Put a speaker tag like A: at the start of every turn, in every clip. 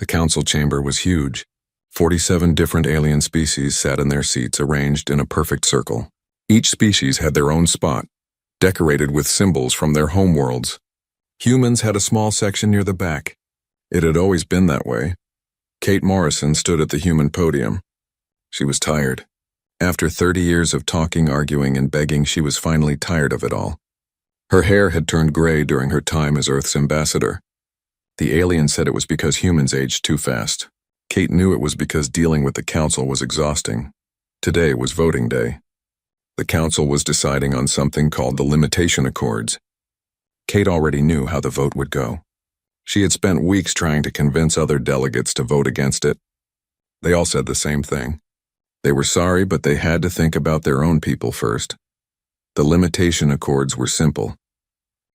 A: The council chamber was huge. 47 different alien species sat in their seats arranged in a perfect circle. Each species had their own spot, decorated with symbols from their homeworlds. Humans had a small section near the back. It had always been that way. Kate Morrison stood at the human podium. She was tired. After 30 years of talking, arguing, and begging, she was finally tired of it all. Her hair had turned gray during her time as Earth's ambassador. The alien said it was because humans aged too fast. Kate knew it was because dealing with the council was exhausting. Today was voting day. The council was deciding on something called the Limitation Accords. Kate already knew how the vote would go. She had spent weeks trying to convince other delegates to vote against it. They all said the same thing. They were sorry, but they had to think about their own people first. The Limitation Accords were simple.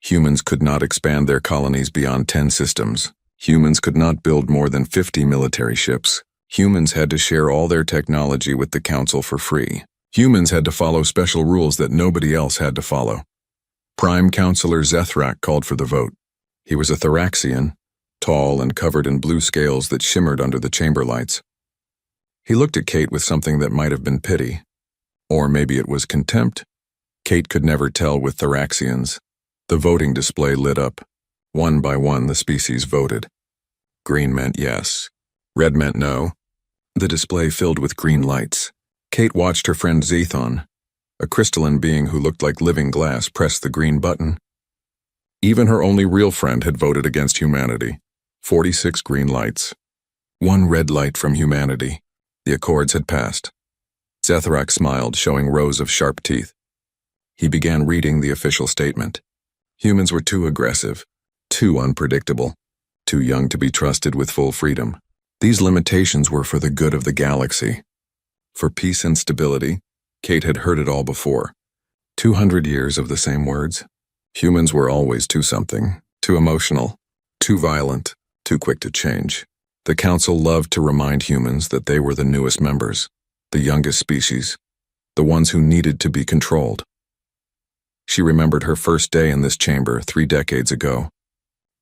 A: Humans could not expand their colonies beyond 10 systems. Humans could not build more than 50 military ships. Humans had to share all their technology with the council for free. Humans had to follow special rules that nobody else had to follow. Prime Counselor Zethrak called for the vote. He was a Thoraxian, tall and covered in blue scales that shimmered under the chamber lights. He looked at Kate with something that might have been pity. Or maybe it was contempt. Kate could never tell with Thoraxians. The voting display lit up. One by one, the species voted. Green meant yes. Red meant no. The display filled with green lights. Kate watched her friend Zethon, a crystalline being who looked like living glass, press the green button. Even her only real friend had voted against humanity. 46 green lights. One red light from humanity. The accords had passed. Zethrak smiled, showing rows of sharp teeth. He began reading the official statement. Humans were too aggressive, too unpredictable, too young to be trusted with full freedom. These limitations were for the good of the galaxy. For peace and stability, Kate had heard it all before. 200 years of the same words. Humans were always too something, too emotional, too violent, too quick to change. The council loved to remind humans that they were the newest members, the youngest species, the ones who needed to be controlled. She remembered her first day in this chamber 3 decades ago.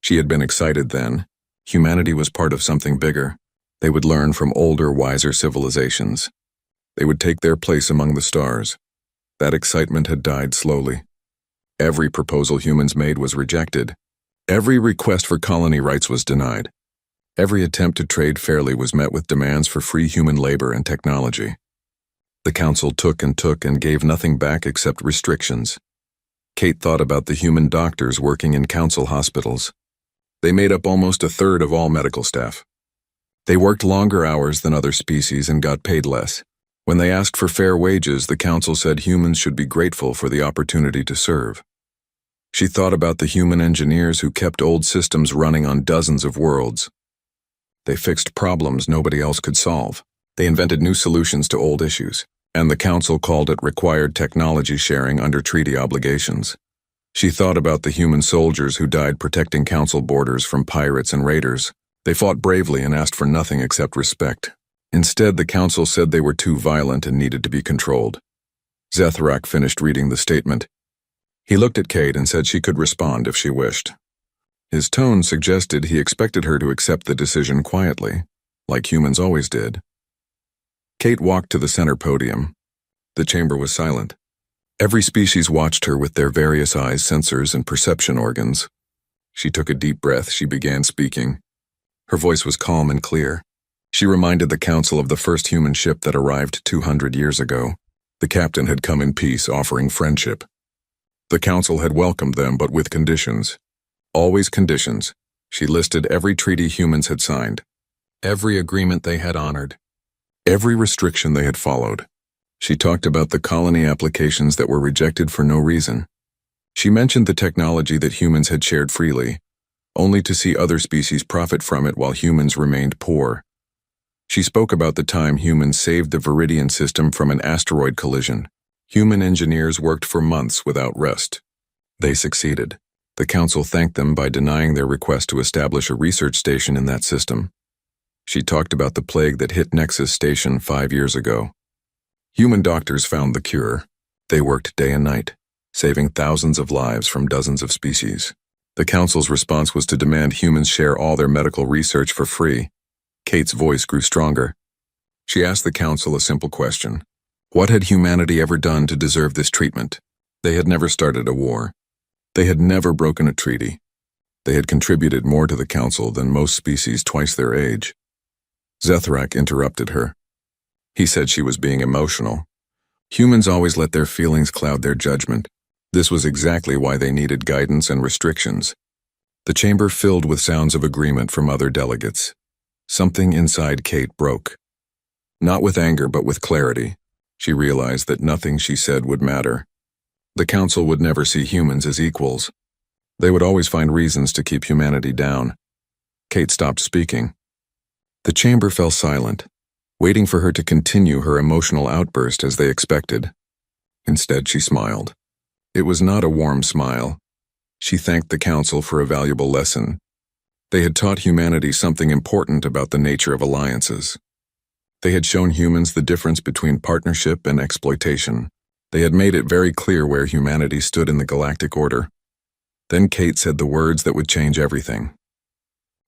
A: She had been excited then. Humanity was part of something bigger. They would learn from older, wiser civilizations. They would take their place among the stars. That excitement had died slowly. Every proposal humans made was rejected. Every request for colony rights was denied. Every attempt to trade fairly was met with demands for free human labor and technology. The council took and gave nothing back except restrictions. Kate thought about the human doctors working in council hospitals. They made up almost a third of all medical staff. They worked longer hours than other species and got paid less. When they asked for fair wages, the council said humans should be grateful for the opportunity to serve. She thought about the human engineers who kept old systems running on dozens of worlds. They fixed problems nobody else could solve. They invented new solutions to old issues, and the council called it required technology sharing under treaty obligations. She thought about the human soldiers who died protecting council borders from pirates and raiders. They fought bravely and asked for nothing except respect. Instead, the council said they were too violent and needed to be controlled. Zethrak finished reading the statement. He looked at Kate and said she could respond if she wished. His tone suggested he expected her to accept the decision quietly, like humans always did. Kate walked to the center podium. The chamber was silent. Every species watched her with their various eyes, sensors, and perception organs. She took a deep breath. She began speaking. Her voice was calm and clear. She reminded the council of the first human ship that arrived 200 years ago. The captain had come in peace, offering friendship. The council had welcomed them, but with conditions. Always conditions. She listed every treaty humans had signed, every agreement they had honored, every restriction they had followed. She talked about the colony applications that were rejected for no reason. She mentioned the technology that humans had shared freely, only to see other species profit from it while humans remained poor. She spoke about the time humans saved the Viridian system from an asteroid collision. Human engineers worked for months without rest. They succeeded. The council thanked them by denying their request to establish a research station in that system. She talked about the plague that hit Nexus Station 5 years ago. Human doctors found the cure. They worked day and night, saving thousands of lives from dozens of species. The council's response was to demand humans share all their medical research for free. Kate's voice grew stronger. She asked the council a simple question. What had humanity ever done to deserve this treatment? They had never started a war. They had never broken a treaty. They had contributed more to the council than most species twice their age. Zethrak interrupted her. He said she was being emotional. Humans always let their feelings cloud their judgment. This was exactly why they needed guidance and restrictions. The chamber filled with sounds of agreement from other delegates. Something inside Kate broke. Not with anger, but with clarity. She realized that nothing she said would matter. The council would never see humans as equals. They would always find reasons to keep humanity down. Kate stopped speaking. The chamber fell silent, waiting for her to continue her emotional outburst as they expected. Instead, she smiled. It was not a warm smile. She thanked the council for a valuable lesson. They had taught humanity something important about the nature of alliances. They had shown humans the difference between partnership and exploitation. They had made it very clear where humanity stood in the galactic order. Then Kate said the words that would change everything.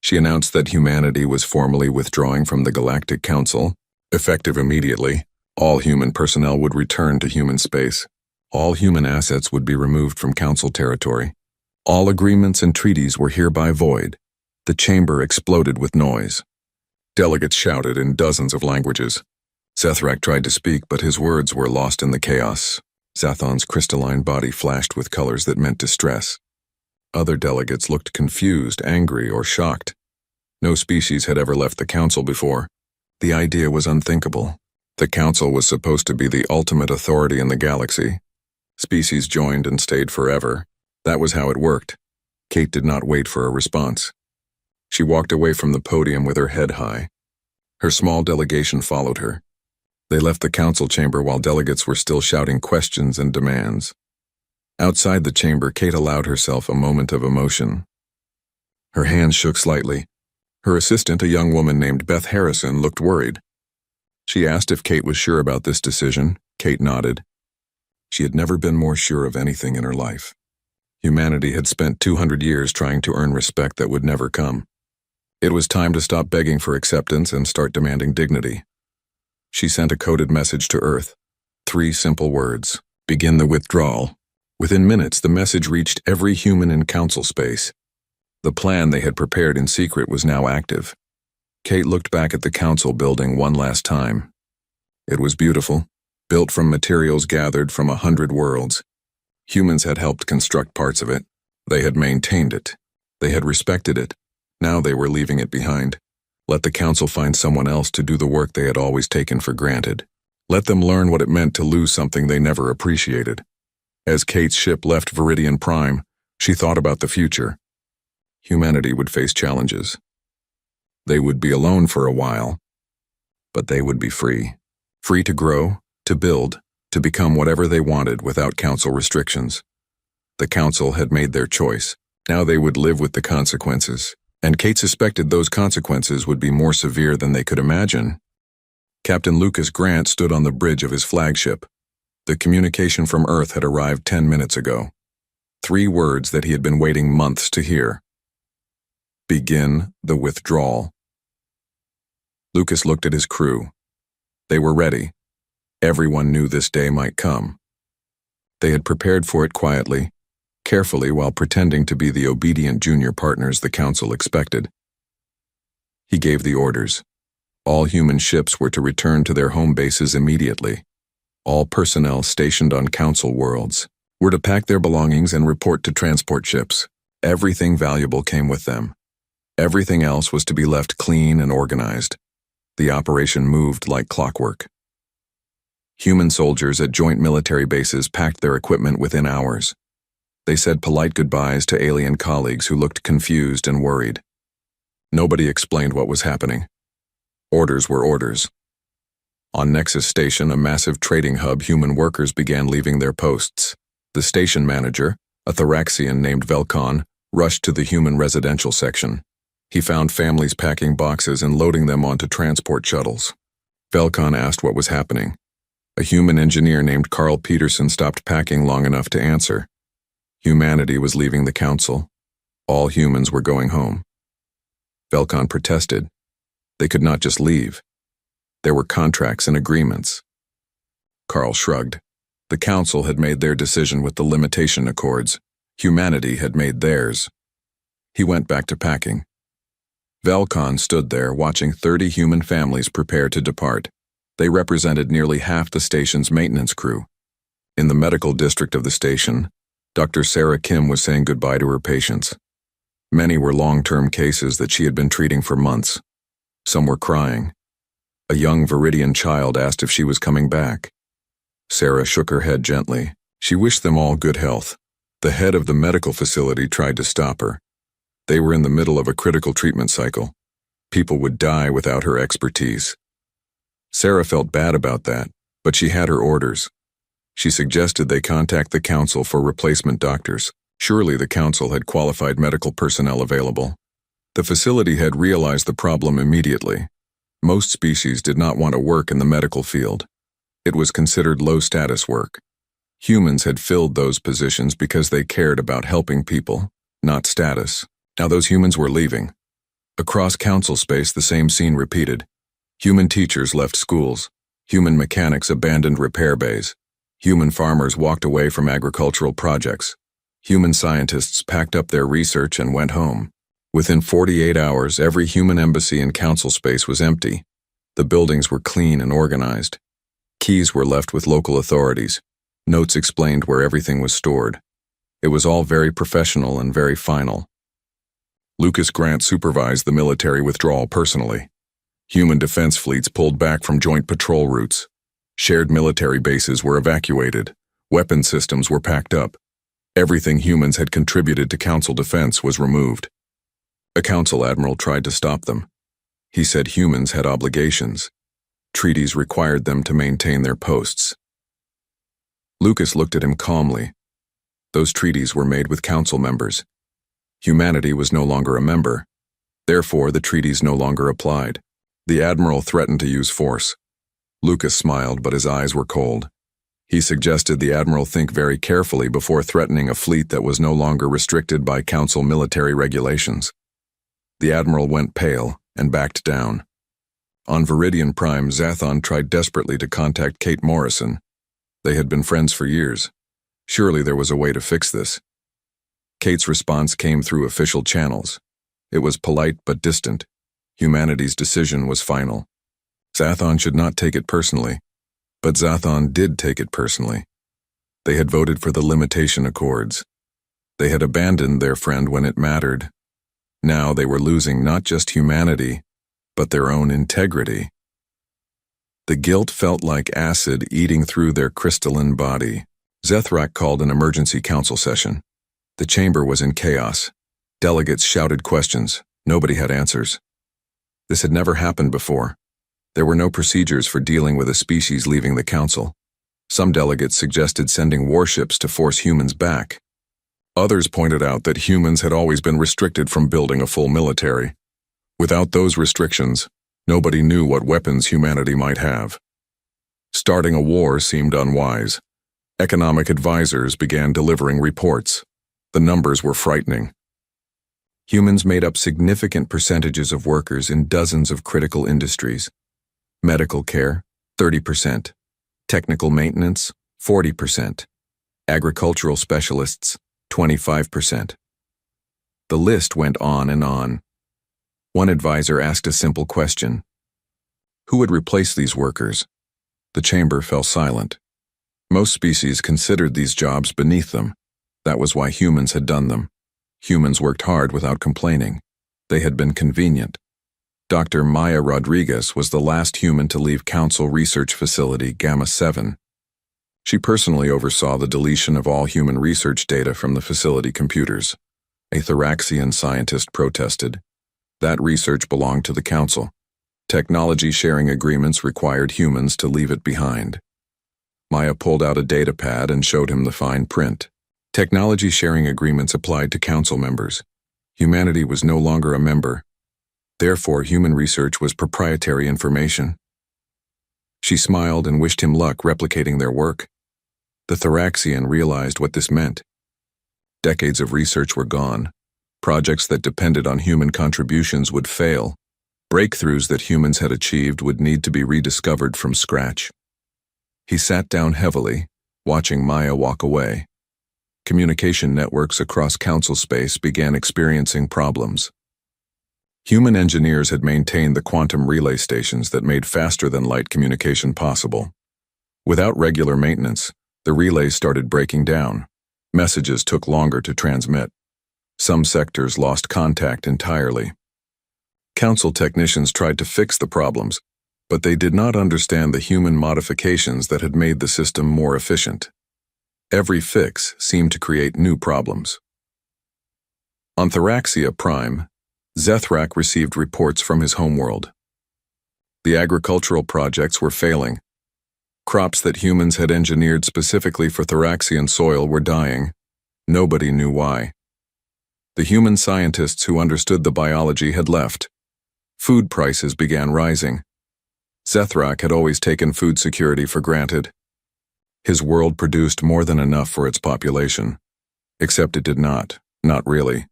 A: She announced that humanity was formally withdrawing from the Galactic Council. Effective immediately, all human personnel would return to human space. All human assets would be removed from Council territory. All agreements and treaties were hereby void. The chamber exploded with noise. Delegates shouted in dozens of languages. Zethrak tried to speak, but his words were lost in the chaos. Zathon's crystalline body flashed with colors that meant distress. Other delegates looked confused, angry, or shocked. No species had ever left the council before. The idea was unthinkable. The council was supposed to be the ultimate authority in the galaxy. Species joined and stayed forever. That was how it worked. Kate did not wait for a response. She walked away from the podium with her head high. Her small delegation followed her. They left the council chamber while delegates were still shouting questions and demands. Outside the chamber, Kate allowed herself a moment of emotion. Her hands shook slightly. Her assistant, a young woman named Beth Harrison, looked worried. She asked if Kate was sure about this decision. Kate nodded. She had never been more sure of anything in her life. Humanity had spent 200 years trying to earn respect that would never come. It was time to stop begging for acceptance and start demanding dignity. She sent a coded message to Earth. 3 simple words. Begin the withdrawal. Within minutes, the message reached every human in council space. The plan they had prepared in secret was now active. Kate looked back at the council building one last time. It was beautiful, built from materials gathered from 100 worlds. Humans had helped construct parts of it. They had maintained it. They had respected it. Now they were leaving it behind. Let the council find someone else to do the work they had always taken for granted. Let them learn what it meant to lose something they never appreciated. As Kate's ship left Viridian Prime, she thought about the future. Humanity would face challenges. They would be alone for a while, but they would be free. Free to grow, to build, to become whatever they wanted without council restrictions. The council had made their choice. Now they would live with the consequences, and Kate suspected those consequences would be more severe than they could imagine. Captain Lucas Grant stood on the bridge of his flagship. The communication from Earth had arrived 10 minutes ago. 3 words that he had been waiting months to hear. Begin the withdrawal. Lucas looked at his crew. They were ready. Everyone knew this day might come. They had prepared for it quietly, carefully, while pretending to be the obedient junior partners the council expected. He gave the orders. All human ships were to return to their home bases immediately. All personnel stationed on council worlds were to pack their belongings and report to transport ships. Everything valuable came with them. Everything else was to be left clean and organized. The operation moved like clockwork. Human soldiers at joint military bases packed their equipment within hours. They said polite goodbyes to alien colleagues who looked confused and worried. Nobody explained what was happening. Orders were orders. On Nexus Station, a massive trading hub, human workers began leaving their posts. The station manager, a Thoraxian named Velkon, rushed to the human residential section. He found families packing boxes and loading them onto transport shuttles. Velkon asked what was happening. A human engineer named Carl Peterson stopped packing long enough to answer. Humanity was leaving the council. All humans were going home. Velkon protested. They could not just leave. There were contracts and agreements. Carl shrugged. The Council had made their decision with the limitation accords. Humanity had made theirs. He went back to packing. Velcon stood there watching 30 human families prepare to depart. They represented nearly half the station's maintenance crew. In the medical district of the station, Dr. Sarah Kim was saying goodbye to her patients. Many were long-term cases that she had been treating for months. Some were crying. A young Viridian child asked if she was coming back. Sarah shook her head gently. She wished them all good health. The head of the medical facility tried to stop her. They were in the middle of a critical treatment cycle. People would die without her expertise. Sarah felt bad about that, but she had her orders. She suggested they contact the Council for replacement doctors. Surely the Council had qualified medical personnel available. The facility had realized the problem immediately. Most species did not want to work in the medical field. It was considered low-status work. Humans had filled those positions because they cared about helping people, not status. Now those humans were leaving. Across Council space, the same scene repeated. Human teachers left schools. Human mechanics abandoned repair bays. Human farmers walked away from agricultural projects. Human scientists packed up their research and went home. Within 48 hours, every human embassy in Council space was empty. The buildings were clean and organized. Keys were left with local authorities. Notes explained where everything was stored. It was all very professional and very final. Lucas Grant supervised the military withdrawal personally. Human defense fleets pulled back from joint patrol routes. Shared military bases were evacuated. Weapon systems were packed up. Everything humans had contributed to Council defense was removed. A Council admiral tried to stop them. He said humans had obligations. Treaties required them to maintain their posts. Lucas looked at him calmly. Those treaties were made with Council members. Humanity was no longer a member. Therefore, the treaties no longer applied. The admiral threatened to use force. Lucas smiled, but his eyes were cold. He suggested the admiral think very carefully before threatening a fleet that was no longer restricted by Council military regulations. The admiral went pale and backed down. On Viridian Prime, Zathon tried desperately to contact Kate Morrison. They had been friends for years. Surely there was a way to fix this. Kate's response came through official channels. It was polite but distant. Humanity's decision was final. Zathon should not take it personally, but Zathon did take it personally. They had voted for the limitation accords. They had abandoned their friend when it mattered. Now they were losing not just humanity, but their own integrity. The guilt felt like acid eating through their crystalline body. Zethrak called an emergency council session. The chamber was in chaos. Delegates shouted questions. Nobody had answers. This had never happened before. There were no procedures for dealing with a species leaving the council. Some delegates suggested sending warships to force humans back. Others pointed out that humans had always been restricted from building a full military. Without those restrictions, nobody knew what weapons humanity might have. Starting a war seemed unwise. Economic advisors began delivering reports. The numbers were frightening. Humans made up significant percentages of workers in dozens of critical industries. Medical care, 30%. Technical maintenance, 40%. Agricultural specialists, 25%. The list went on and on. One advisor asked a simple question. Who would replace these workers? The chamber fell silent. Most species considered these jobs beneath them. That was why humans had done them. Humans worked hard without complaining. They had been convenient. Dr. Maya Rodriguez was the last human to leave Council Research Facility Gamma 7. She personally oversaw the deletion of all human research data from the facility computers. A Thoraxian scientist protested. That research belonged to the Council. Technology sharing agreements required humans to leave it behind. Maya pulled out a data pad and showed him the fine print. Technology sharing agreements applied to Council members. Humanity was no longer a member. Therefore, human research was proprietary information. She smiled and wished him luck replicating their work. The Thoraxian realized what this meant. Decades of research were gone. Projects that depended on human contributions would fail. Breakthroughs that humans had achieved would need to be rediscovered from scratch. He sat down heavily, watching Maya walk away. Communication networks across council space began experiencing problems. Human engineers had maintained the quantum relay stations that made faster-than-light communication possible. Without regular maintenance, the relays started breaking down. Messages took longer to transmit. Some sectors lost contact entirely. Council technicians tried to fix the problems, but they did not understand the human modifications that had made the system more efficient. Every fix seemed to create new problems. On Theraxia Prime, Zethrak received reports from his homeworld. The agricultural projects were failing. Crops that humans had engineered specifically for Theraxian soil were dying. Nobody knew why. The human scientists who understood the biology had left. Food prices began rising. Zethrak had always taken food security for granted. His world produced more than enough for its population. Except it did not really.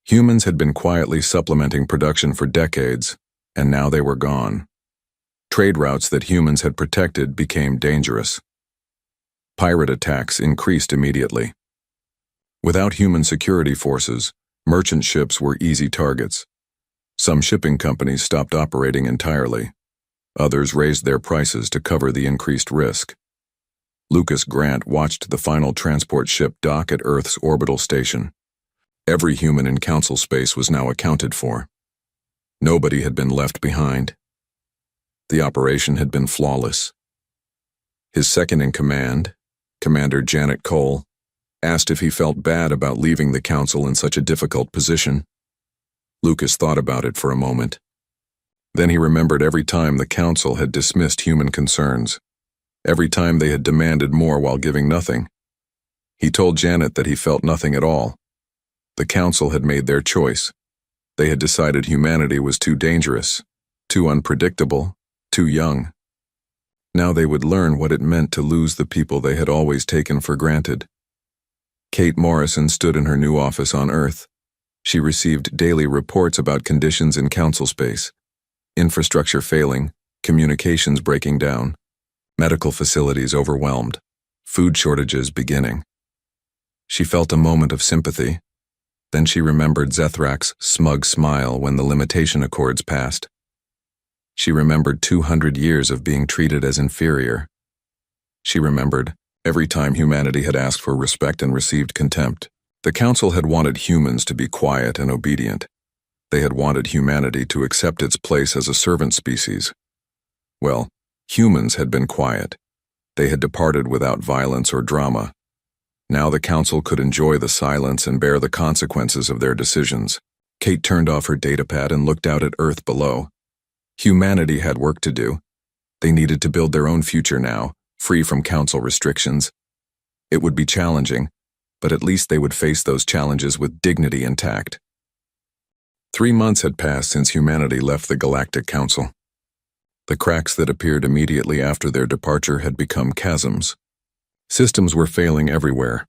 A: Humans had been quietly supplementing production for decades, and now they were gone. Trade routes that humans had protected became dangerous. Pirate attacks increased immediately. Without human security forces, merchant ships were easy targets. Some shipping companies stopped operating entirely. Others raised their prices to cover the increased risk. Lucas Grant watched the final transport ship dock at Earth's orbital station. Every human in council space was now accounted for. Nobody had been left behind. The operation had been flawless. His second-in-command, Commander Janet Cole, asked if he felt bad about leaving the council in such a difficult position. Lucas thought about it for a moment. Then he remembered every time the council had dismissed human concerns, every time they had demanded more while giving nothing. He told Janet that he felt nothing at all. The council had made their choice. They had decided humanity was too dangerous, too unpredictable, too young. Now they would learn what it meant to lose the people they had always taken for granted. Kate Morrison stood in her new office on Earth. She received daily reports about conditions in council space. Infrastructure failing, communications breaking down, medical facilities overwhelmed, food shortages beginning. She felt a moment of sympathy. Then she remembered Zethrak's smug smile when the limitation accords passed. She remembered 200 years of being treated as inferior. She remembered every time humanity had asked for respect and received contempt. The council had wanted humans to be quiet and obedient. They had wanted humanity to accept its place as a servant species. Well, humans had been quiet. They had departed without violence or drama. Now the council could enjoy the silence and bear the consequences of their decisions. Kate turned off her datapad and looked out at Earth below. Humanity had work to do. They needed to build their own future now, free from council restrictions. It would be challenging, but at least they would face those challenges with dignity intact. 3 months had passed since humanity left the Galactic Council. The cracks that appeared immediately after their departure had become chasms. Systems were failing everywhere.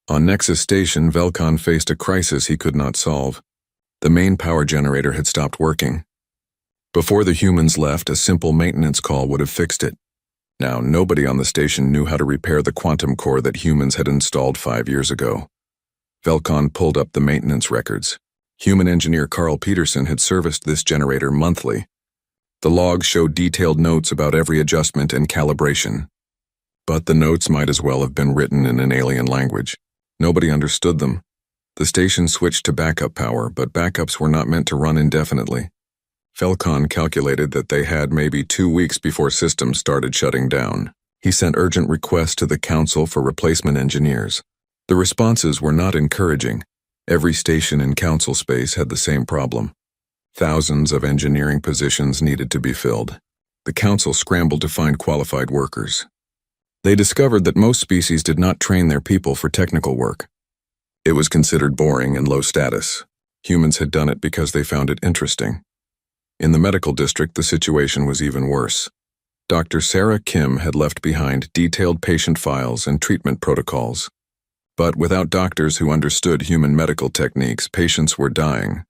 A: On Nexus Station, Velcon faced a crisis he could not solve. The main power generator had stopped working. Before the humans left, a simple maintenance call would have fixed it. Now, nobody on the station knew how to repair the quantum core that humans had installed 5 years ago. Velcon pulled up the maintenance records. Human engineer Carl Peterson had serviced this generator monthly. The logs showed detailed notes about every adjustment and calibration. But the notes might as well have been written in an alien language. Nobody understood them. The station switched to backup power, but backups were not meant to run indefinitely. Velcon calculated that they had maybe 2 weeks before systems started shutting down. He sent urgent requests to the council for replacement engineers. The responses were not encouraging. Every station in council space had the same problem. Thousands of engineering positions needed to be filled. The council scrambled to find qualified workers. They discovered that most species did not train their people for technical work. It was considered boring and low status. Humans had done it because they found it interesting. In the medical district, the situation was even worse. Dr. Sarah Kim had left behind detailed patient files and treatment protocols. But without doctors who understood human medical techniques, patients were dying.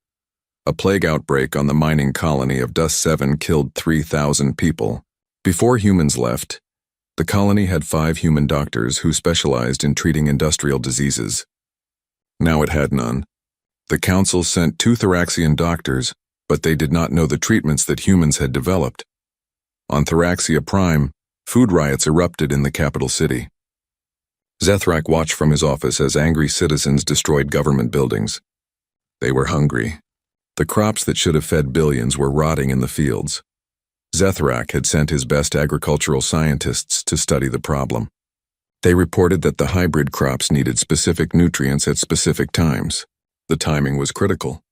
A: A plague outbreak on the mining colony of Dust 7 killed 3,000 people. Before humans left, the colony had 5 human doctors who specialized in treating industrial diseases. Now it had none. The council sent 2 Thraxian doctors, but they did not know the treatments that humans had developed. On Thraxia Prime, food riots erupted in the capital city. Zethrak watched from his office as angry citizens destroyed government buildings. They were hungry. The crops that should have fed billions were rotting in the fields. Zethrak had sent his best agricultural scientists to study the problem. They reported that the hybrid crops needed specific nutrients at specific times. The timing was critical.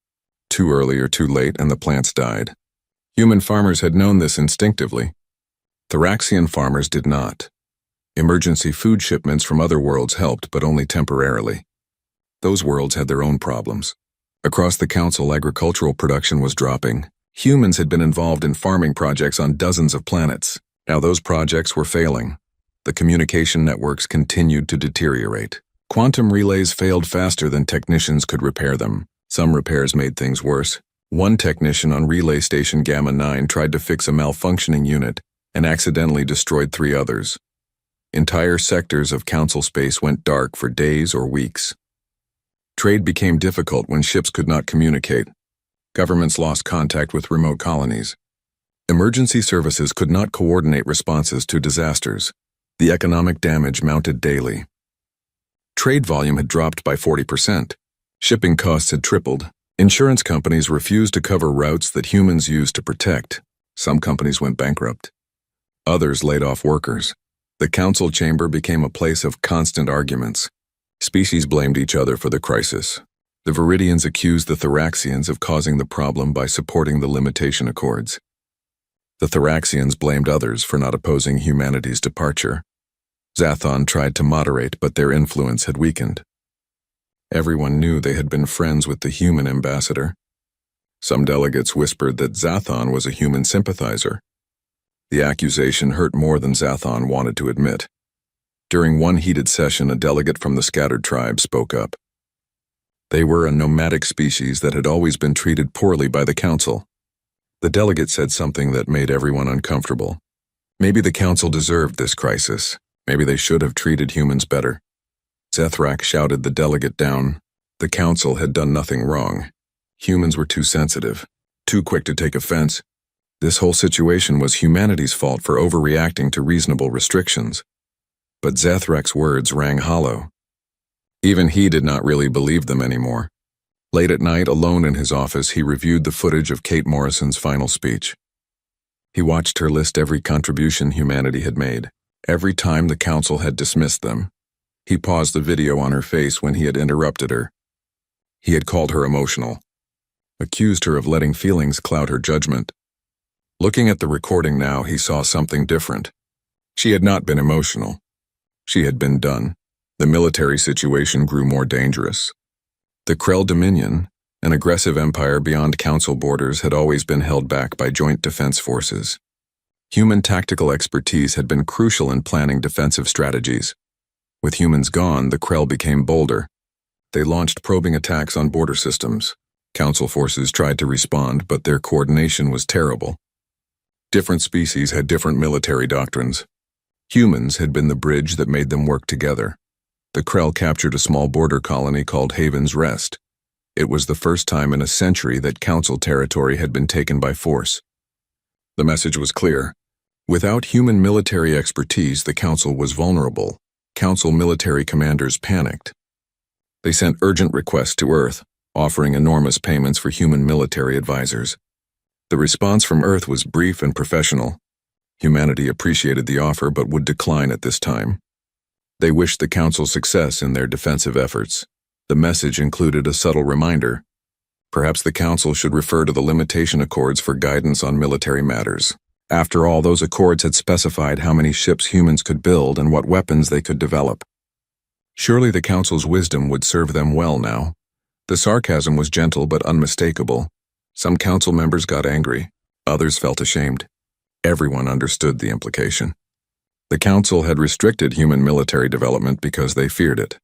A: Too early or too late and the plants died. Human farmers had known this instinctively. Thraxian farmers did not. Emergency food shipments from other worlds helped, but only temporarily. Those worlds had their own problems. Across the council, agricultural production was dropping. Humans had been involved in farming projects on dozens of planets. Now those projects were failing. The communication networks continued to deteriorate. Quantum relays failed faster than technicians could repair them. Some repairs made things worse. One technician on Relay Station Gamma 9 tried to fix a malfunctioning unit and accidentally destroyed 3 others. Entire sectors of council space went dark for days or weeks. Trade became difficult when ships could not communicate. Governments lost contact with remote colonies. Emergency services could not coordinate responses to disasters. The economic damage mounted daily. Trade volume had dropped by 40%. Shipping costs had tripled. Insurance companies refused to cover routes that humans used to protect. Some companies went bankrupt. Others laid off workers. The council chamber became a place of constant arguments. Species blamed each other for the crisis. The Viridians accused the Thraxians of causing the problem by supporting the limitation accords. The Thraxians blamed others for not opposing humanity's departure. Zathon tried to moderate, but their influence had weakened. Everyone knew they had been friends with the human ambassador. Some delegates whispered that Zathon was a human sympathizer. The accusation hurt more than Zathon wanted to admit. During one heated session, a delegate from the scattered tribe spoke up. They were a nomadic species that had always been treated poorly by the council. The delegate said something that made everyone uncomfortable. Maybe the council deserved this crisis. Maybe they should have treated humans better. Zethrak shouted the delegate down. The council had done nothing wrong. Humans were too sensitive, too quick to take offense. This whole situation was humanity's fault for overreacting to reasonable restrictions. But Zethrak's words rang hollow. Even he did not really believe them anymore. Late at night, alone in his office, he reviewed the footage of Kate Morrison's final speech. He watched her list every contribution humanity had made, every time the council had dismissed them. He paused the video on her face when he had interrupted her. He had called her emotional, accused her of letting feelings cloud her judgment. Looking at the recording now, he saw something different. She had not been emotional. She had been done. The military situation grew more dangerous. The Krell Dominion, an aggressive empire beyond council borders, had always been held back by joint defense forces. Human tactical expertise had been crucial in planning defensive strategies. With humans gone, the Krell became bolder. They launched probing attacks on border systems. Council forces tried to respond, but their coordination was terrible. Different species had different military doctrines. Humans had been the bridge that made them work together. The Krell captured a small border colony called Haven's Rest. It was the first time in a century that Council territory had been taken by force. The message was clear. Without human military expertise, the Council was vulnerable. Council military commanders panicked. They sent urgent requests to Earth, offering enormous payments for human military advisors. The response from Earth was brief and professional. Humanity appreciated the offer but would decline at this time. They wished the Council success in their defensive efforts. The message included a subtle reminder. Perhaps the Council should refer to the limitation accords for guidance on military matters. After all, those accords had specified how many ships humans could build and what weapons they could develop. Surely the Council's wisdom would serve them well now. The sarcasm was gentle but unmistakable. Some Council members got angry. Others felt ashamed. Everyone understood the implication. The Council had restricted human military development because they feared it.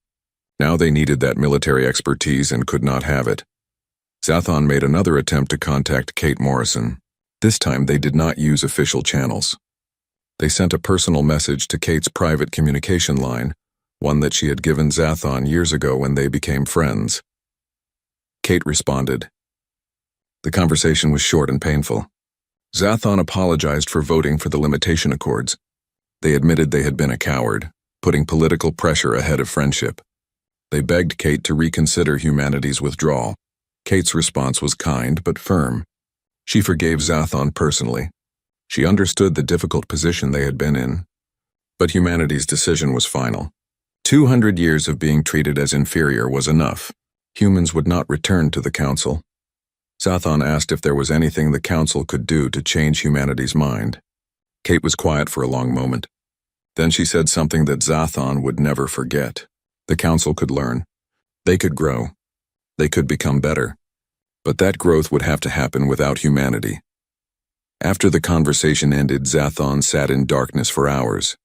A: Now they needed that military expertise and could not have it. Zathon made another attempt to contact Kate Morrison. This time they did not use official channels. They sent a personal message to Kate's private communication line, one that she had given Zathon years ago when they became friends. Kate responded. The conversation was short and painful. Zathon apologized for voting for the limitation accords. They admitted they had been a coward, putting political pressure ahead of friendship. They begged Kate to reconsider humanity's withdrawal. Kate's response was kind but firm. She forgave Zathon personally. She understood the difficult position they had been in. But humanity's decision was final. 200 years of being treated as inferior was enough. Humans would not return to the Council. Zathon asked if there was anything the Council could do to change humanity's mind. Kate was quiet for a long moment. Then she said something that Zathon would never forget. The Council could learn. They could grow. They could become better. But that growth would have to happen without humanity. After the conversation ended, Zathon sat in darkness for hours.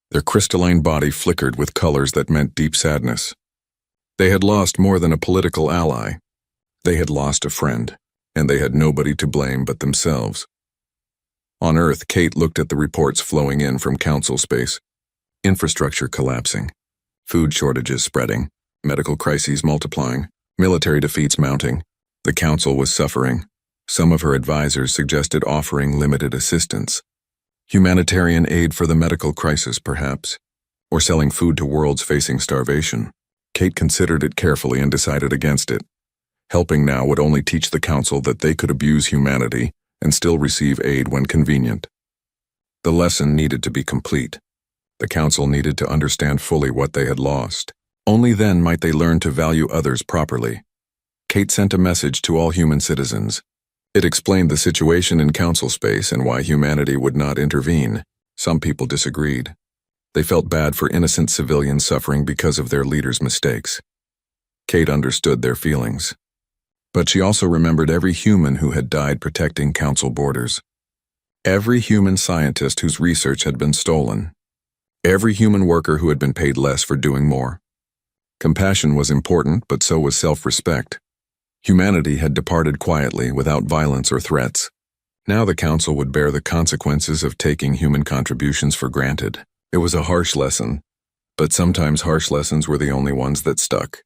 A: Their crystalline body flickered with colors that meant deep sadness. They had lost more than a political ally. They had lost a friend, and they had nobody to blame but themselves. On Earth, Kate looked at the reports flowing in from Council space. Infrastructure collapsing, food shortages spreading, medical crises multiplying, military defeats mounting. The Council was suffering. Some of her advisors suggested offering limited assistance. Humanitarian aid for the medical crisis, perhaps, or selling food to worlds facing starvation. Kate considered it carefully and decided against it. Helping now would only teach the Council that they could abuse humanity and still receive aid when convenient. The lesson needed to be complete. The Council needed to understand fully what they had lost. Only then might they learn to value others properly. Kate sent a message to all human citizens. It explained the situation in Council space and why humanity would not intervene. Some people disagreed. They felt bad for innocent civilians suffering because of their leaders' mistakes. Kate understood their feelings. But she also remembered every human who had died protecting Council borders. Every human scientist whose research had been stolen. Every human worker who had been paid less for doing more. Compassion was important, but so was self-respect. Humanity had departed quietly without violence or threats. Now the Council would bear the consequences of taking human contributions for granted. It was a harsh lesson, but sometimes harsh lessons were the only ones that stuck.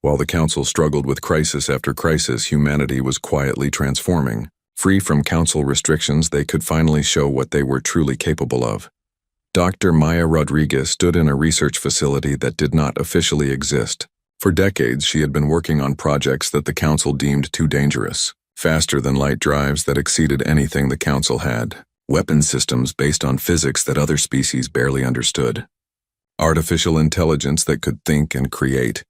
A: While the Council struggled with crisis after crisis, humanity was quietly transforming. Free from Council restrictions, they could finally show what they were truly capable of. Dr. Maya Rodriguez stood in a research facility that did not officially exist. For decades, she had been working on projects that the Council deemed too dangerous. Faster-than-light drives that exceeded anything the Council had. Weapon systems based on physics that other species barely understood. Artificial intelligence that could think and create.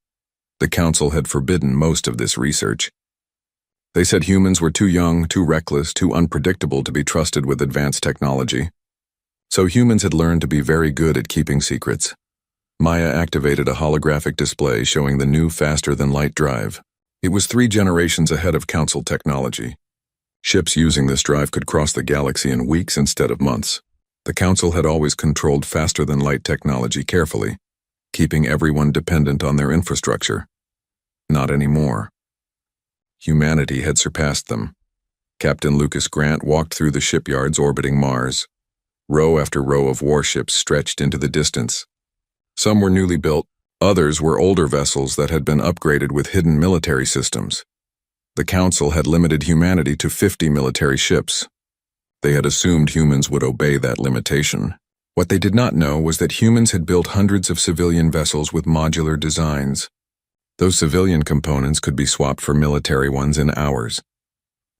A: The Council had forbidden most of this research. They said humans were too young, too reckless, too unpredictable to be trusted with advanced technology. So humans had learned to be very good at keeping secrets. Maya activated a holographic display showing the new faster-than-light drive. It was 3 generations ahead of Council technology. Ships using this drive could cross the galaxy in weeks instead of months. The Council had always controlled faster-than-light technology carefully, keeping everyone dependent on their infrastructure. Not anymore. Humanity had surpassed them. Captain Lucas Grant walked through the shipyards orbiting Mars. Row after row of warships stretched into the distance. Some were newly built, others were older vessels that had been upgraded with hidden military systems. The Council had limited humanity to 50 military ships. They had assumed humans would obey that limitation. What they did not know was that humans had built hundreds of civilian vessels with modular designs. Those civilian components could be swapped for military ones in hours.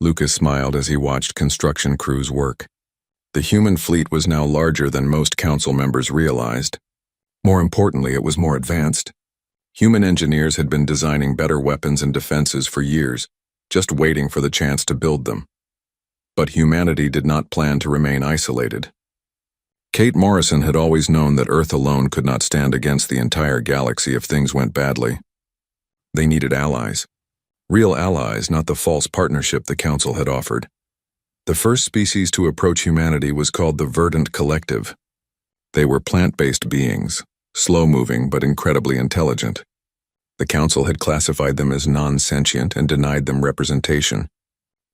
A: Lucas smiled as he watched construction crews work. The human fleet was now larger than most Council members realized. More importantly, it was more advanced. Human engineers had been designing better weapons and defenses for years, just waiting for the chance to build them. But humanity did not plan to remain isolated. Kate Morrison had always known that Earth alone could not stand against the entire galaxy if things went badly. They needed allies. Real allies, not the false partnership the Council had offered. The first species to approach humanity was called the Verdant Collective. They were plant-based beings, slow-moving but incredibly intelligent. The Council had classified them as non-sentient and denied them representation.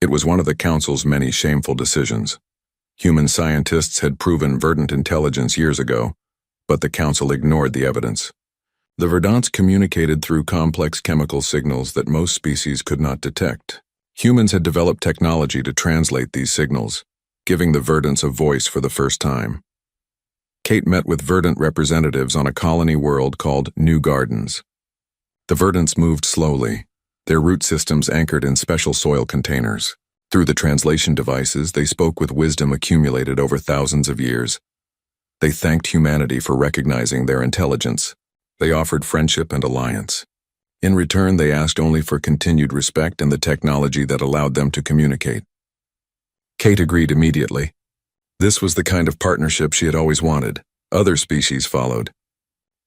A: It was one of the Council's many shameful decisions. Human scientists had proven verdant intelligence years ago, but the Council ignored the evidence. The verdants communicated through complex chemical signals that most species could not detect. Humans had developed technology to translate these signals, giving the verdants a voice for the first time. Kate met with verdant representatives on a colony world called New Gardens. The verdants moved slowly, their root systems anchored in special soil containers. Through the translation devices, they spoke with wisdom accumulated over thousands of years. They thanked humanity for recognizing their intelligence. They offered friendship and alliance. In return, they asked only for continued respect and the technology that allowed them to communicate. Kate agreed immediately. This was the kind of partnership she had always wanted. Other species followed.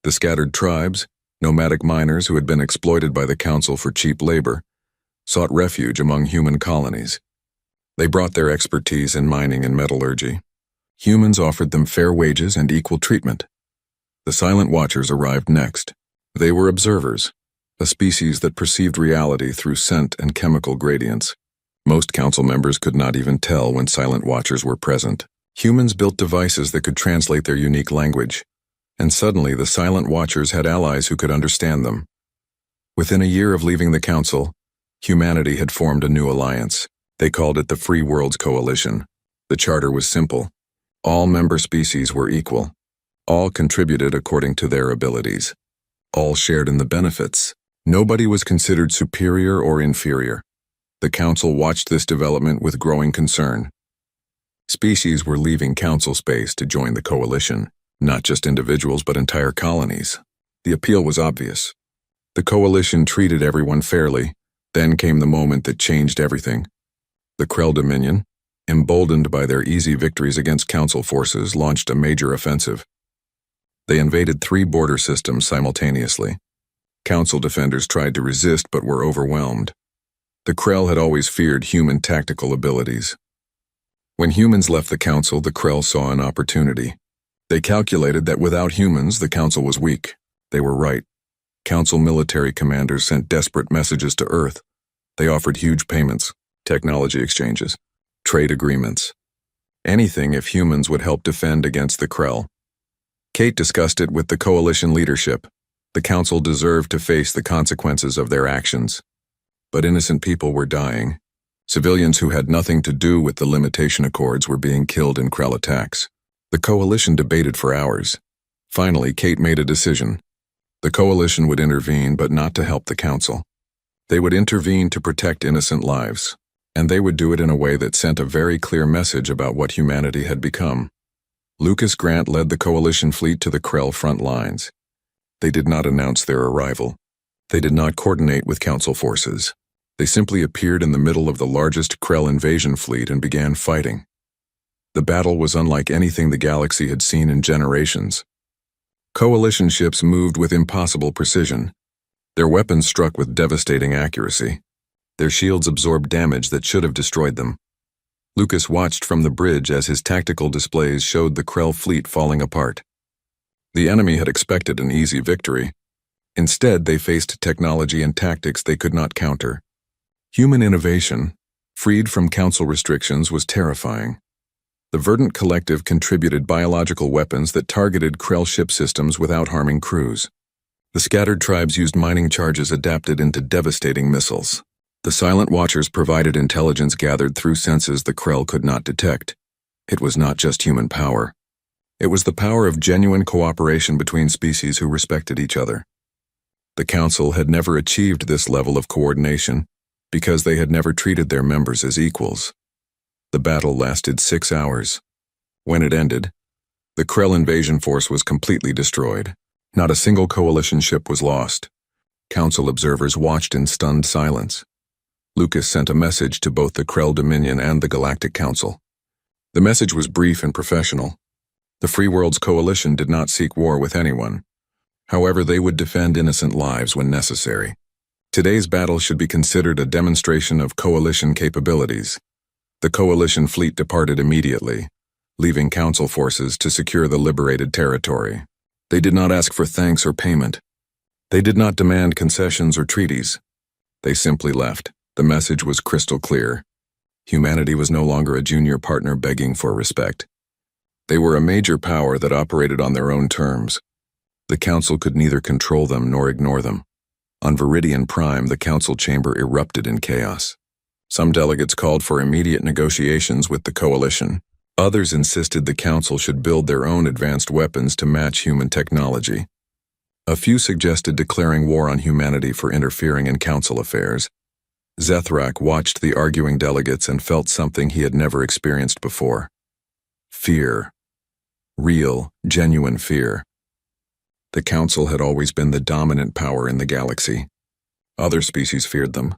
A: The scattered tribes, nomadic miners who had been exploited by the Council for cheap labor, sought refuge among human colonies. They brought their expertise in mining and metallurgy. Humans offered them fair wages and equal treatment. The Silent Watchers arrived next. They were observers, a species that perceived reality through scent and chemical gradients. Most Council members could not even tell when Silent Watchers were present. Humans built devices that could translate their unique language, and suddenly the Silent Watchers had allies who could understand them. Within a year of leaving the Council, humanity had formed a new alliance. They called it the Free Worlds Coalition. The charter was simple. All member species were equal. All contributed according to their abilities. All shared in the benefits. Nobody was considered superior or inferior. The Council watched this development with growing concern. Species were leaving Council space to join the coalition, not just individuals but entire colonies. The appeal was obvious. The coalition treated everyone fairly. Then came the moment that changed everything. The Krell Dominion, emboldened by their easy victories against Council forces, launched a major offensive. They invaded 3 border systems simultaneously. Council defenders tried to resist but were overwhelmed. The Krell had always feared human tactical abilities. When humans left the Council, the Krell saw an opportunity. They calculated that without humans, the Council was weak. They were right. Council military commanders sent desperate messages to Earth. They offered huge payments, technology exchanges, trade agreements. Anything if humans would help defend against the Krell. Kate discussed it with the coalition leadership. The Council deserved to face the consequences of their actions. But innocent people were dying. Civilians who had nothing to do with the limitation accords were being killed in Krell attacks. The coalition debated for hours. Finally, Kate made a decision. The coalition would intervene, but not to help the Council. They would intervene to protect innocent lives, and they would do it in a way that sent a very clear message about what humanity had become. Lucas Grant led the coalition fleet to the Krell front lines. They did not announce their arrival. They did not coordinate with Council forces. They simply appeared in the middle of the largest Krell invasion fleet and began fighting. The battle was unlike anything the galaxy had seen in generations. Coalition ships moved with impossible precision. Their weapons struck with devastating accuracy. Their shields absorbed damage that should have destroyed them. Lucas watched from the bridge as his tactical displays showed the Krell fleet falling apart. The enemy had expected an easy victory. Instead, they faced technology and tactics they could not counter. Human innovation, freed from Council restrictions, was terrifying. The Verdant Collective contributed biological weapons that targeted Krell ship systems without harming crews. The scattered tribes used mining charges adapted into devastating missiles. The Silent Watchers provided intelligence gathered through senses the Krell could not detect. It was not just human power. It was the power of genuine cooperation between species who respected each other. The Council had never achieved this level of coordination because they had never treated their members as equals. The battle lasted 6 hours. When it ended, the Krell invasion force was completely destroyed. Not a single coalition ship was lost. Council observers watched in stunned silence. Lucas sent a message to both the Krell Dominion and the Galactic Council. The message was brief and professional. The Free Worlds Coalition did not seek war with anyone. However, they would defend innocent lives when necessary. Today's battle should be considered a demonstration of coalition capabilities. The coalition fleet departed immediately, leaving Council forces to secure the liberated territory. They did not ask for thanks or payment. They did not demand concessions or treaties. They simply left. The message was crystal clear. Humanity was no longer a junior partner begging for respect. They were a major power that operated on their own terms. The Council could neither control them nor ignore them. On Viridian Prime, the Council chamber erupted in chaos. Some delegates called for immediate negotiations with the Coalition. Others insisted the Council should build their own advanced weapons to match human technology. A few suggested declaring war on humanity for interfering in Council affairs. Zethrak watched the arguing delegates and felt something he had never experienced before. Fear. Real, genuine fear. The Council had always been the dominant power in the galaxy. Other species feared them.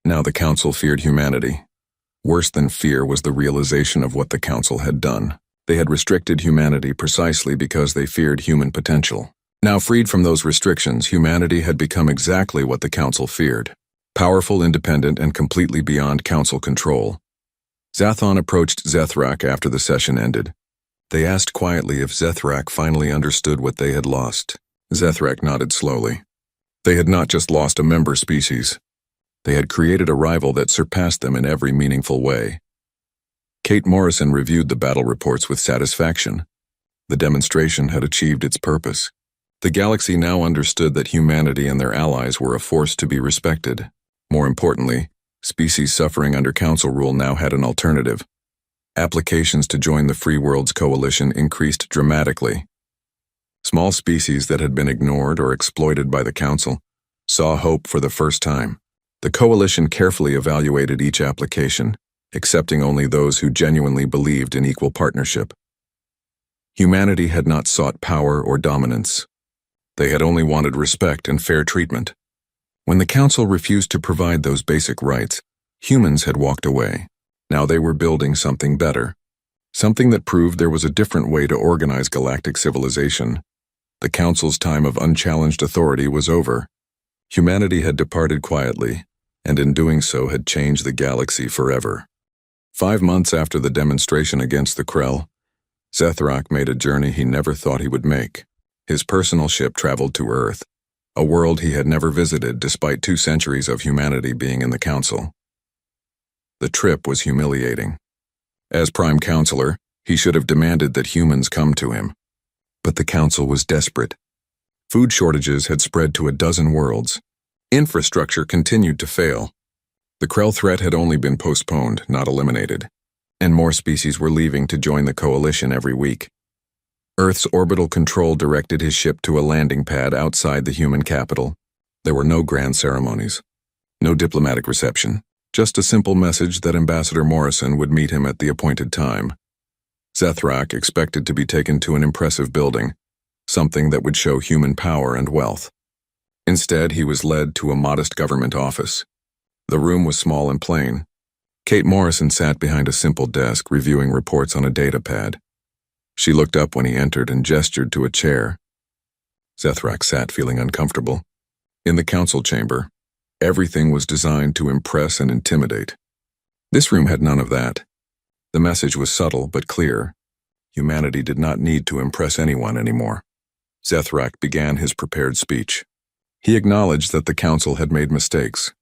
A: Now the Council feared humanity. Worse than fear was the realization of what the Council had done. They had restricted humanity precisely because they feared human potential. Now freed from those restrictions, humanity had become exactly what the Council feared. Powerful, independent, and completely beyond Council control. Zathon approached Zethrak after the session ended. They asked quietly if Zethrak finally understood what they had lost. Zethrak nodded slowly. They had not just lost a member species. They had created a rival that surpassed them in every meaningful way. Kate Morrison reviewed the battle reports with satisfaction. The demonstration had achieved its purpose. The galaxy now understood that humanity and their allies were a force to be respected. More importantly, species suffering under Council rule now had an alternative. Applications to join the Free Worlds Coalition increased dramatically. Small species that had been ignored or exploited by the Council saw hope for the first time. The Coalition carefully evaluated each application, accepting only those who genuinely believed in equal partnership. Humanity had not sought power or dominance. They had only wanted respect and fair treatment. When the Council refused to provide those basic rights, humans had walked away. Now they were building something better. Something that proved there was a different way to organize galactic civilization. The Council's time of unchallenged authority was over. Humanity had departed quietly, and in doing so had changed the galaxy forever. 5 months after the demonstration against the Krell, Zethrak made a journey he never thought he would make. His personal ship traveled to Earth, a world he had never visited despite 2 centuries of humanity being in the Council. The trip was humiliating. As Prime Counselor, he should have demanded that humans come to him. But the Council was desperate. Food shortages had spread to a dozen worlds. Infrastructure continued to fail. The Krell threat had only been postponed, not eliminated. And more species were leaving to join the Coalition every week. Earth's orbital control directed his ship to a landing pad outside the human capital. There were no grand ceremonies, no diplomatic reception, just a simple message that Ambassador Morrison would meet him at the appointed time. Zethrak expected to be taken to an impressive building, something that would show human power and wealth. Instead, he was led to a modest government office. The room was small and plain. Kate Morrison sat behind a simple desk, reviewing reports on a data pad. She looked up when he entered and gestured to a chair. Zethrak sat, feeling uncomfortable. In the Council chamber, everything was designed to impress and intimidate. This room had none of that. The message was subtle but clear. Humanity did not need to impress anyone anymore. Zethrak began his prepared speech. He acknowledged that the Council had made mistakes.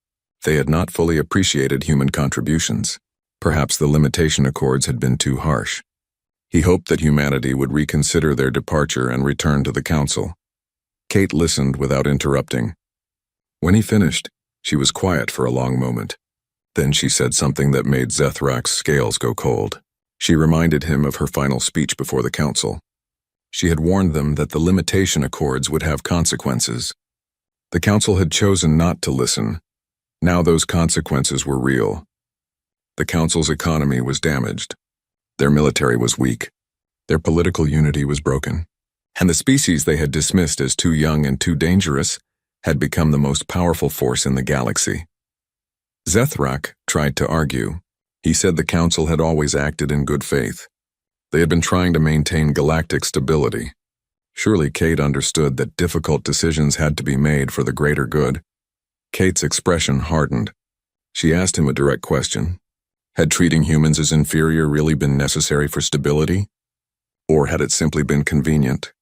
A: They had not fully appreciated human contributions. Perhaps the limitation accords had been too harsh. He hoped that humanity would reconsider their departure and return to the Council. Kate listened without interrupting. When he finished, she was quiet for a long moment. Then she said something that made Zethrak's scales go cold. She reminded him of her final speech before the Council. She had warned them that the limitation accords would have consequences. The Council had chosen not to listen. Now those consequences were real. The Council's economy was damaged. Their military was weak. Their political unity was broken. And the species they had dismissed as too young and too dangerous had become the most powerful force in the galaxy. Zethrak tried to argue. He said the Council had always acted in good faith. They had been trying to maintain galactic stability. Surely Kate understood that difficult decisions had to be made for the greater good. Kate's expression hardened. She asked him a direct question. Had treating humans as inferior really been necessary for stability? Or had it simply been convenient?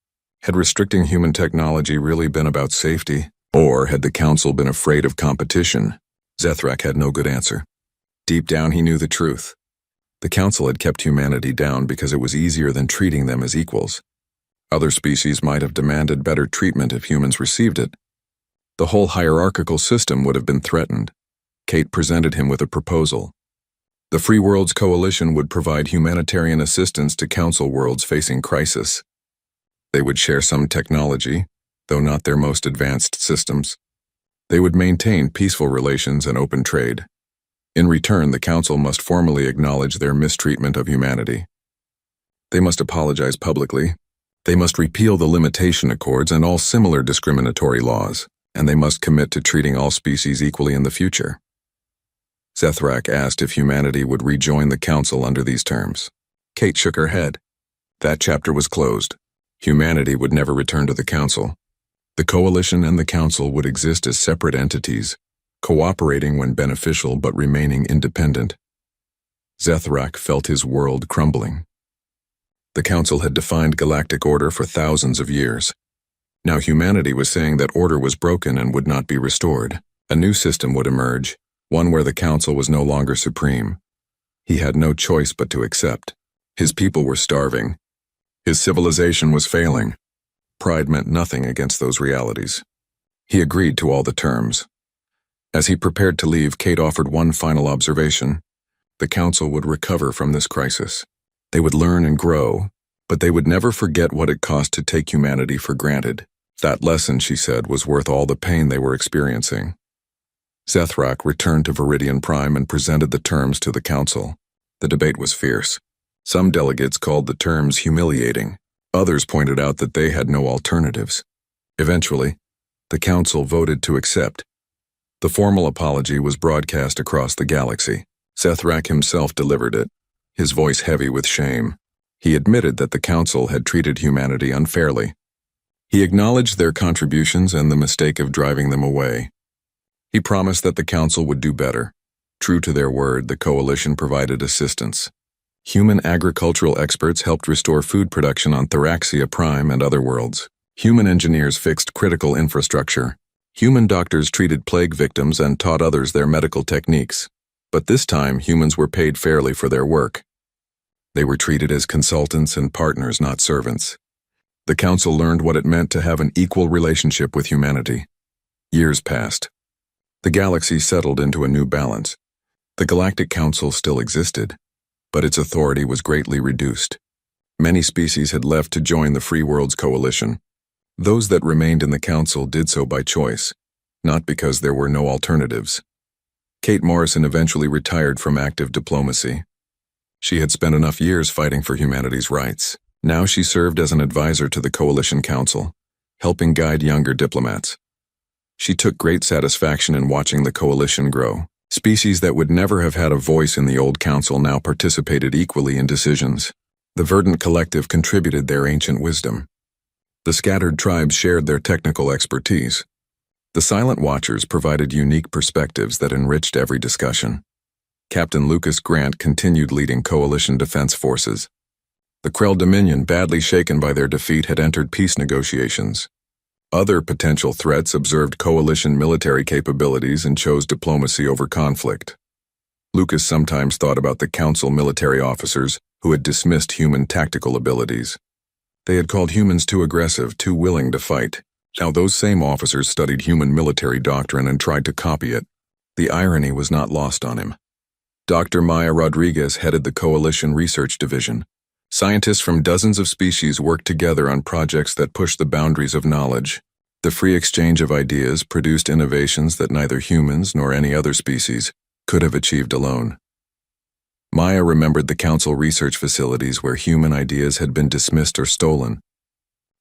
A: Had restricting human technology really been about safety, Or had the council been afraid of competition? Zethrak had no good answer. Deep down he knew the truth. The council had kept humanity down because it was easier than treating them as equals. Other species might have demanded better treatment if humans received it. The whole hierarchical system would have been threatened. Kate presented him with a proposal. The Free Worlds Coalition would provide humanitarian assistance to council worlds facing crisis. They would share some technology, though not their most advanced systems. They would maintain peaceful relations and open trade. In return, the council must formally acknowledge their mistreatment of humanity. They must apologize publicly. They must repeal the limitation accords and all similar discriminatory laws, and they must commit to treating all species equally in the future. Zethrak asked if humanity would rejoin the council under these terms. Kate shook her head. That chapter was closed. Humanity would never return to the council. The coalition and the council would exist as separate entities, cooperating when beneficial but remaining independent. Zethrak felt his world crumbling. The council had defined galactic order for thousands of years. Now humanity was saying that order was broken and would not be restored. A new system would emerge, one where the council was no longer supreme. He had no choice but to accept. His people were starving. His civilization was failing. Pride meant nothing against those realities. He agreed to all the terms. As he prepared to leave, Kate offered one final observation. The council would recover from this crisis. They would learn and grow, but they would never forget what it cost to take humanity for granted. That lesson, she said, was worth all the pain they were experiencing. Zethrak returned to Viridian Prime and presented the terms to the council. The debate was fierce. Some delegates called the terms humiliating. Others pointed out that they had no alternatives. Eventually, the council voted to accept. The formal apology was broadcast across the galaxy. Zethrak himself delivered it, his voice heavy with shame. He admitted that the council had treated humanity unfairly. He acknowledged their contributions and the mistake of driving them away. He promised that the council would do better. True to their word, the coalition provided assistance. Human agricultural experts helped restore food production on Theraxia Prime and other worlds. Human engineers fixed critical infrastructure. Human doctors treated plague victims and taught others their medical techniques. But this time, humans were paid fairly for their work. They were treated as consultants and partners, not servants. The council learned what it meant to have an equal relationship with humanity. Years passed. The galaxy settled into a new balance. The Galactic Council still existed, but its authority was greatly reduced. Many species had left to join the Free Worlds Coalition. Those that remained in the council did so by choice, not because there were no alternatives. Kate Morrison eventually retired from active diplomacy. She had spent enough years fighting for humanity's rights. Now she served as an advisor to the Coalition Council, helping guide younger diplomats. She took great satisfaction in watching the coalition grow. Species that would never have had a voice in the old council now participated equally in decisions. The Verdant Collective contributed their ancient wisdom. The scattered tribes shared their technical expertise. The Silent Watchers provided unique perspectives that enriched every discussion. Captain Lucas Grant continued leading coalition defense forces. The Krell Dominion, badly shaken by their defeat, had entered peace negotiations. Other potential threats observed coalition military capabilities and chose diplomacy over conflict. Lucas sometimes thought about the council military officers who had dismissed human tactical abilities. They had called humans too aggressive, too willing to fight. Now those same officers studied human military doctrine and tried to copy it. The irony was not lost on him. Dr. Maya Rodriguez headed the Coalition Research Division. Scientists from dozens of species worked together on projects that pushed the boundaries of knowledge. The free exchange of ideas produced innovations that neither humans nor any other species could have achieved alone. Maya remembered the council research facilities where human ideas had been dismissed or stolen.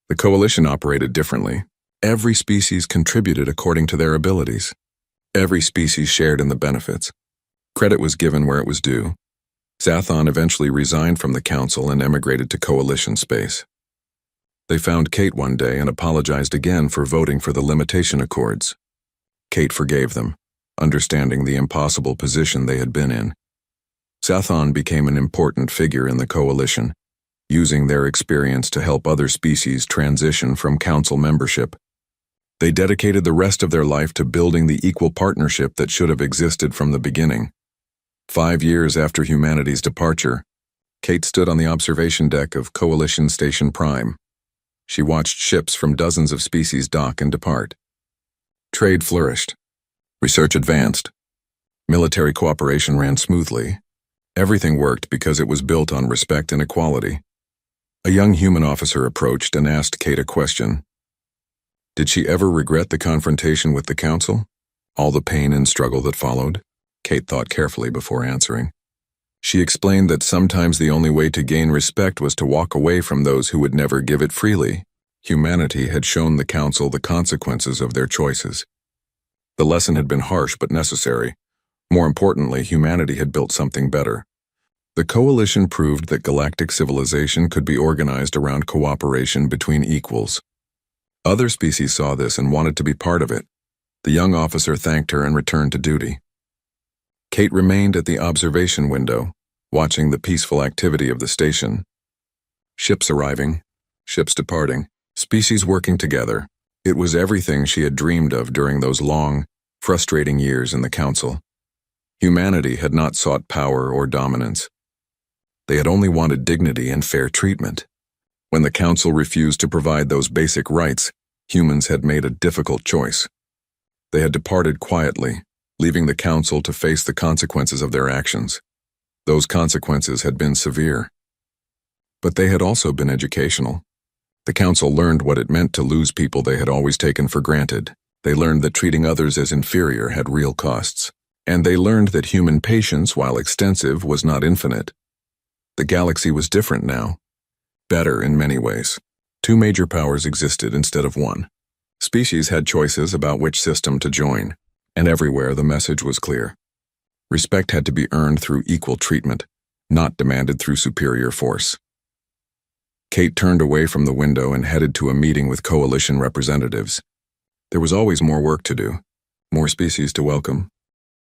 A: The coalition operated differently. Every species contributed according to their abilities. Every species shared in the benefits. Credit was given where it was due. Zathon eventually resigned from the council and emigrated to coalition space. They found Kate one day and apologized again for voting for the limitation accords. Kate forgave them, understanding the impossible position they had been in. Zathon became an important figure in the coalition, using their experience to help other species transition from council membership. They dedicated the rest of their life to building the equal partnership that should have existed from the beginning. 5 years after humanity's departure, Kate stood on the observation deck of Coalition Station Prime. She watched ships from dozens of species dock and depart. Trade flourished. Research advanced. Military cooperation ran smoothly. Everything worked because it was built on respect and equality. A young human officer approached and asked Kate a question. Did she ever regret the confrontation with the council? All the pain and struggle that followed? Kate thought carefully before answering. She explained that sometimes the only way to gain respect was to walk away from those who would never give it freely. Humanity had shown the council the consequences of their choices. The lesson had been harsh but necessary. More importantly, humanity had built something better. The coalition proved that galactic civilization could be organized around cooperation between equals. Other species saw this and wanted to be part of it. The young officer thanked her and returned to duty. Kate remained at the observation window, watching the peaceful activity of the station. Ships arriving, ships departing, species working together. It was everything she had dreamed of during those long, frustrating years in the council. Humanity had not sought power or dominance. They had only wanted dignity and fair treatment. When the council refused to provide those basic rights, humans had made a difficult choice. They had departed quietly, leaving the council to face the consequences of their actions. Those consequences had been severe. But they had also been educational. The council learned what it meant to lose people they had always taken for granted. They learned that treating others as inferior had real costs. And they learned that human patience, while extensive, was not infinite. The galaxy was different now. Better in many ways. 2 major powers existed instead of one. Species had choices about which system to join, and everywhere the message was clear. Respect had to be earned through equal treatment, not demanded through superior force. Kate turned away from the window and headed to a meeting with coalition representatives. There was always more work to do, more species to welcome,